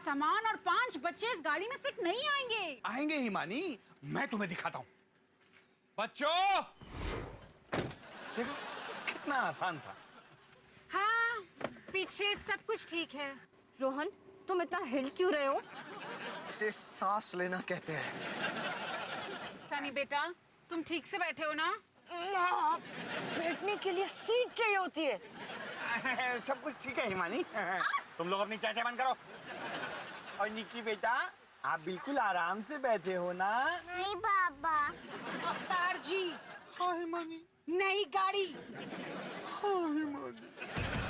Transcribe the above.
सामान और 5 बच्चे इस गाड़ी में फिट नहीं आएंगे। आएंगे हिमानी, मैं तुम्हें दिखाता हूं। बच्चों, देखो कितना आसान था। हाँ, पीछे सब कुछ ठीक है। रोहन, तुम इतना हिल क्यों रहे हो? इसे सांस लेना कहते हैं। सनी बेटा, तुम ठीक से बैठे हो ना? बैठने के लिए सीट चाहिए होती है। सब कुछ ठीक है हिमानी। तुम लोग अपनी चाचा बंद करो। और निक्की बेटा, आप बिल्कुल आराम से बैठे हो ना? नहीं पापा। अवतार जी, हाँ हिमानी। नई गाड़ी। हाँ हिमानी।